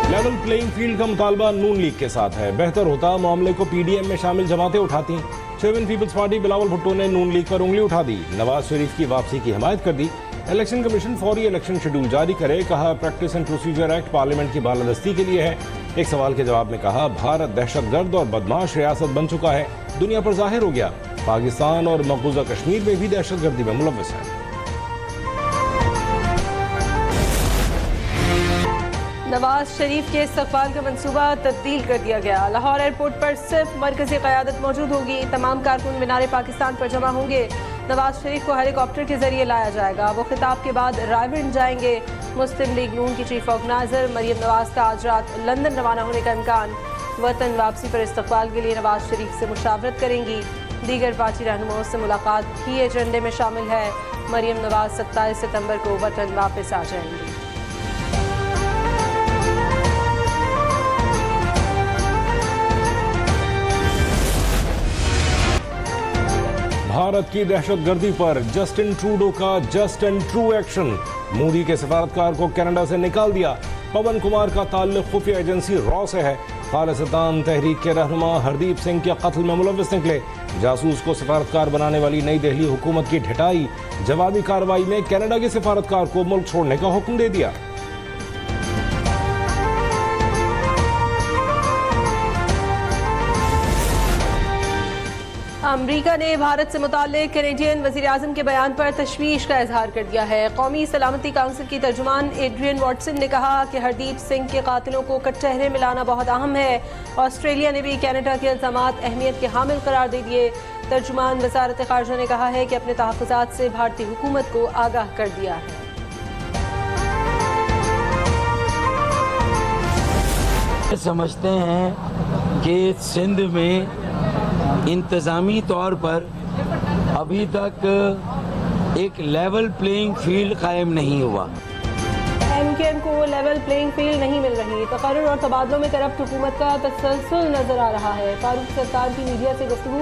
Level playing field का मुतालबा नून league के साथ है। बेहतर होता मामले को पीडीएम में शामिल जमातें उठाती। Chairman People's Party Bilawal Bhutto ने नून लीग पर उंगली उठा दी। नवाज शरीफ की वापसी की हिमायत कर दी। इलेक्शन कमीशन फौरी इलेक्शन शेड्यूल जारी करे। कहा practice and procedure act parliament की बालादस्ती के लिए है। एक सवाल के जवाब में कहा भारत दहशतगर्द और बदमाश रियासत बन चुका है, दुनिया पर जाहिर हो गया। पाकिस्तान और मकबूजा कश्मीर में भी दहशतगर्दी में मुलव्वस है। नवाज शरीफ के इस्तकबाल का मंसूबा तब्दील कर दिया गया। लाहौर एयरपोर्ट पर सिर्फ मरकजी क़यादत मौजूद होगी। तमाम कारकुन मीनार पाकिस्तान पर जमा होंगे। नवाज शरीफ को हेलीकॉप्टर के जरिए लाया जाएगा। वो खिताब के बाद रायविंड जाएंगे। मुस्लिम लीग नून की चीफ ऑर्गेनाइजर मरियम नवाज का आज रात लंदन रवाना होने का इम्कान। वतन वापसी पर इस्तकबाल के लिए नवाज शरीफ से मुशावरत करेंगी। दीगर पार्टी रहनुमाओं से मुलाकात भी एजेंडे में शामिल है। मरियम नवाज 27 सितंबर को वतन वापस आ जाएंगी। भारत की दहशतगर्दी पर जस्टिन ट्रूडो का just and true action. Modi के सफारतकार को कनाडा से निकाल दिया। पवन कुमार का ताल्लुक खुफिया एजेंसी रॉ से है। खालिस्तान तहरीक के रहनुमा हरदीप सिंह के कत्ल में मुलव्वस निकले। जासूस को सफारतकार बनाने वाली नई दिल्ली हुकूमत की ढिठाई। जवाबी कार्रवाई में कनाडा के सफारतकार को मुल्क छोड़ने का हुक्म दे दिया। अमरीका ने भारत से मुताल्लिक कैनेडियन वज़ीर-ए-आज़म के बयान पर तशवीश का इजहार कर दिया है। कौमी सलामती काउंसिल की तर्जुमान एड्रियन वॉटसन ने कहा कि हरदीप सिंह के कातिलों को कटहरे में लाना बहुत अहम है। ऑस्ट्रेलिया ने भी कनाडा के इल्ज़ामात अहमियत के हामिल करार दे दिए। तर्जुमान वज़ारत ख़ारजा ने कहा है कि अपने तहफ़्फ़ुज़ात से भारतीय हुकूमत को आगाह कर दिया है। समझते हैं कि सिंध में इंतज़ामी तौर पर अभी तक एक लेवल प्लेइंग फील्ड कायम नहीं हुआ। एमकेएम को लेवल प्लेइंग फील्ड नहीं मिल रही। तकर्रुर और तबादलों में करप्ट हुकूमत का तसलसल नजर आ रहा है। फारूक सत्तार की मीडिया से गुफ्तगू।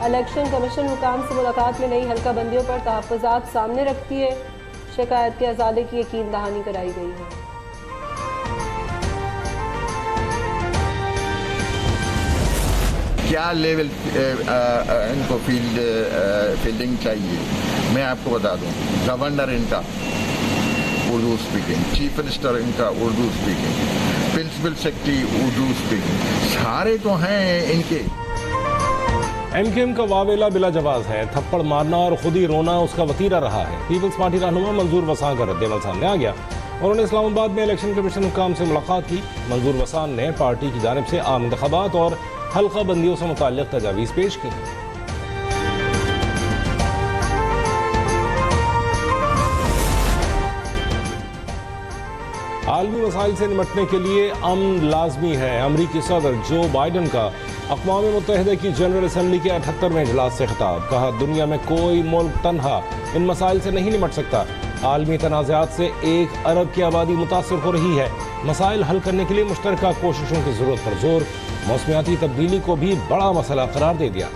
इलेक्शन कमीशन हुकाम से मुलाकात में नई हल्का बंदियों पर तहफ़्फ़ुज़ात सामने रखती है। शिकायत के अज़ाले की यकीन दहानी कराई गई है। क्या लेवल इनको फील्डिंग चाहिए, मैं आपको बता दूं। गवर्नर इनका उर्दू स्पीकिंग, चीफ मिनिस्टर इनका Urdu speaking, principal secretary Urdu speaking, सारे तो हैं इनके। एमकेएम का वावेला बिला जवाब है। थप्पड़ मारना और खुद ही रोना उसका वतीरा रहा है। पीपल्स पार्टी रहनुमा मंजूर वसान का रद्देमल सामने आ गया। उन्होंने इस्लामाबाद में इलेक्शन कमीशन हुकाम से मुलाकात की। मंजूर वसान ने पार्टी की जानिब से आम इंतखाबात और हल्का बंदियों से मुताल्लिक़ तजावीज़ पेश की। आलमी मसाइल से निपटने के लिए अमन लाजमी है। अमरीकी सदर जो बाइडन का अक़वाम मुत्तहिदा की जनरल असम्बली के 78वें इजलास से खिताब। कहा दुनिया में कोई मुल्क तन्हा इन मसाइल से नहीं निपट सकता। आलमी तनाज़ात से 1 अरब की आबादी मुतासर हो रही है। मसाइल हल करने के लिए मुश्तरका कोशिशों की ज़रूरत पर जोर। मौसमियाती तब्दीली को भी बड़ा मसला करार दे दिया।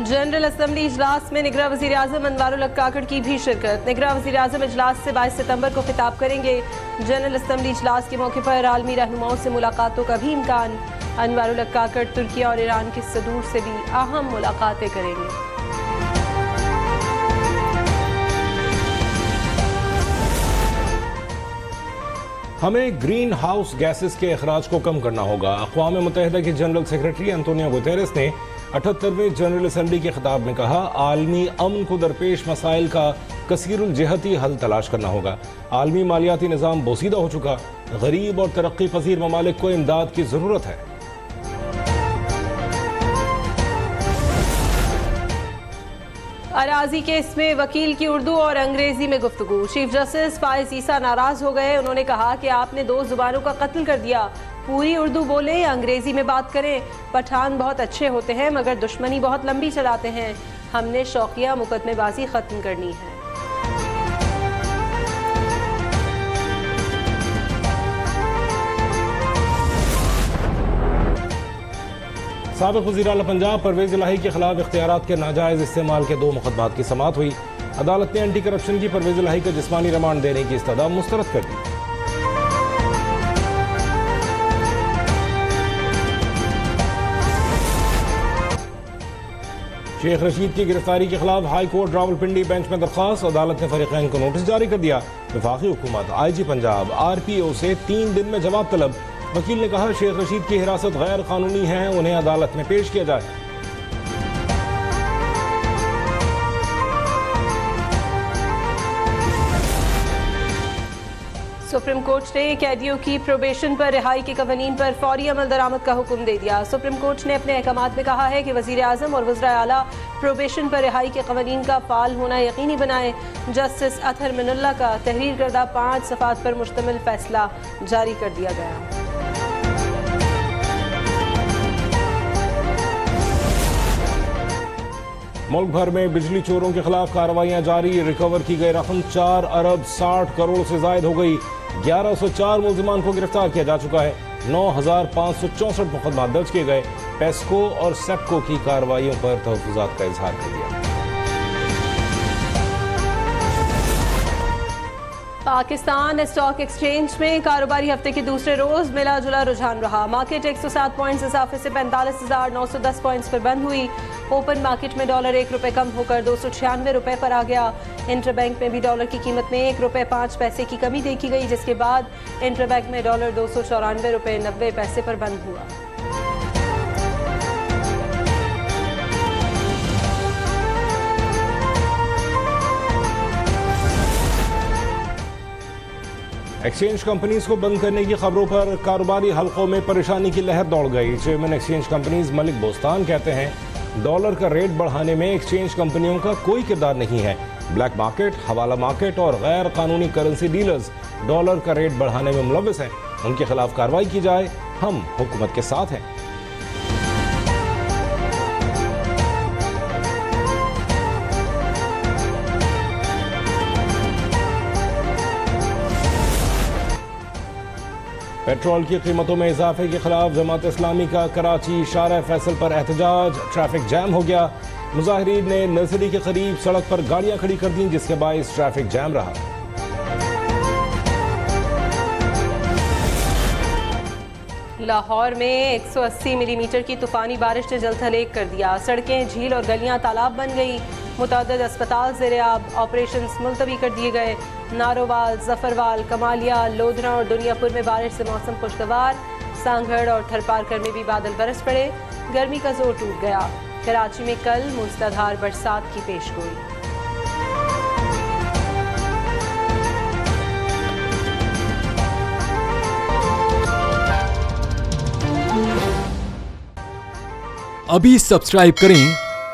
जनरल असम्बली इजलास में निगरां वज़ीर-ए-आज़म अनवारुल हक काकड़ की भी शिरकत। निगरां वज़ीर-ए-आज़म इजलास से 22 सितंबर को खिताब करेंगे। जनरल असम्बली इजलास के मौके पर आलमी रहनुमाओं से मुलाकातों का भी इम्कान। अनवारुल हक काकड़ तुर्की और ईरान के सदूर से भी अहम मुलाकातें करेंगे। हमें ग्रीन हाउस गैसेस के अखराज को कम करना होगा। अक़वाम मुत्तहिदा के जनरल सेक्रेटरी एंटोनियो गुतेरेस ने 78वें जनरल असम्बली के खिताब में कहा आलमी अमन को दरपेश मसाइल का कसीरुल जहती हल तलाश करना होगा। आलमी मालियाती निज़ाम बोसीदा हो चुका। गरीब और तरक्की पजीर ममालिक को इमदाद की ज़रूरत है। अराजी केस में वकील की उर्दू और अंग्रेजी में गुफ्तगू। चीफ जस्टिस फाइज ईसा नाराज हो गए। उन्होंने कहा कि आपने 2 जुबानों का कत्ल कर दिया। पूरी उर्दू बोले या अंग्रेजी में बात करें। पठान बहुत अच्छे होते हैं मगर दुश्मनी बहुत लंबी चलाते हैं। हमने शौकिया मुकदमेबाजी खत्म करनी है। साबिक़ वज़ीर आला पंजाब परवेज़ इलाही के खिलाफ इख्तियारात के नाजायज़ इस्तेमाल के 2 मुकदमात की समाअत हुई। अदालत ने एंटी करप्शन की परवेज़ इलाही को जिस्मानी रिमांड देने की इस्तदा मुस्तरद कर दी। शेख रशीद की गिरफ्तारी के खिलाफ हाई कोर्ट रावलपिंडी बेंच में दरख्वास्त। अदालत ने फरीक़ैन को नोटिस जारी कर दिया। वफाकी हुकूमत IG पंजाब RPO से 3 दिन में जवाब तलब। वकील ने कहा शेख रशीद की हिरासत गैर कानूनी है, उन्हें अदालत में पेश किया जाए। सुप्रीम कोर्ट ने कैदियों की प्रोबेशन पर रिहाई के कवानीन पर फौरी अमल दरामद का हुक्म दे दिया। सुप्रीम कोर्ट ने अपने अहकामात में कहा है कि वज़ीर आज़म और वज़ीर आला प्रोबेशन पर रिहाई के कवानीन का फ़ाल होना यकीनी बनाए। जस्टिस अतहर मिनुल्लाह का तहरीर करदा 5 सफ़ात पर मुश्तमिल फैसला जारी कर दिया गया। मुल्क भर में बिजली चोरों के खिलाफ कार्रवाइयां जारी। रिकवर की गई रकम 4 अरब 60 करोड़ से जायद हो गई। 1104 मुल्जिमान को गिरफ्तार किया जा चुका है। 9564 मुकदमा दर्ज किए गए। पेस्को और सेप्को की कार्रवाइयों पर तहफ़्फ़ुज़ात का इजहार कर दिया। पाकिस्तान स्टॉक एक्सचेंज में कारोबारी हफ्ते के दूसरे रोज मिला जुला रुझान रहा। मार्केट 107 पॉइंट्स इजाफे से 45,910 पॉइंट्स पर बंद हुई। ओपन मार्केट में डॉलर 1 रुपए कम होकर 296 रुपए पर आ गया। इंटरबैंक में भी डॉलर की कीमत में 1 रुपए 5 पैसे की कमी देखी गई, जिसके बाद इंटरबैंक में डॉलर 294 रुपए 90 पैसे पर बंद हुआ। एक्सचेंज कंपनीज को बंद करने की खबरों पर कारोबारी हलकों में परेशानी की लहर दौड़ गई। Chairman exchange companies Malik Bostan कहते हैं डॉलर का रेट बढ़ाने में एक्सचेंज कंपनियों का कोई किरदार नहीं है। ब्लैक मार्केट, हवाला मार्केट और गैर कानूनी करेंसी डीलर्स डॉलर का रेट बढ़ाने में मुलव्वस हैं। उनके खिलाफ कार्रवाई की जाए, हम हुकूमत के साथ हैं। पेट्रोल की कीमतों में इजाफे के खिलाफ जमात इस्लामी का कराची शारा फैसल पर एहतजाज। ट्रैफिक जैम हो गया। मुजाहिरीन ने नर्सरी के करीब सड़क पर गाड़ियां खड़ी कर दी, जिसके बायस ट्रैफिक जैम रहा। लाहौर में 180 मिलीमीटर की तूफानी बारिश ने जलथलेग कर दिया। सड़कें, झील और गलियां तालाब बन गई। मुतअद्दिद अस्पताल ज़ेर-ए-आब, ऑपरेशंस मुलतवी कर दिए गए। नारोवाल, जफरवाल, कमालिया, लोधरा और दुनियापुर में बारिश से मौसम खुशगवार। सांगड़ और थरपारकर में भी बादल बरस पड़े। गर्मी का जोर टूट गया। कराची में कल मूसलाधार बरसात की पेशगोई। अभी सब्सक्राइब करें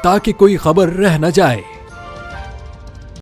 ताकि कोई खबर रह न जाए।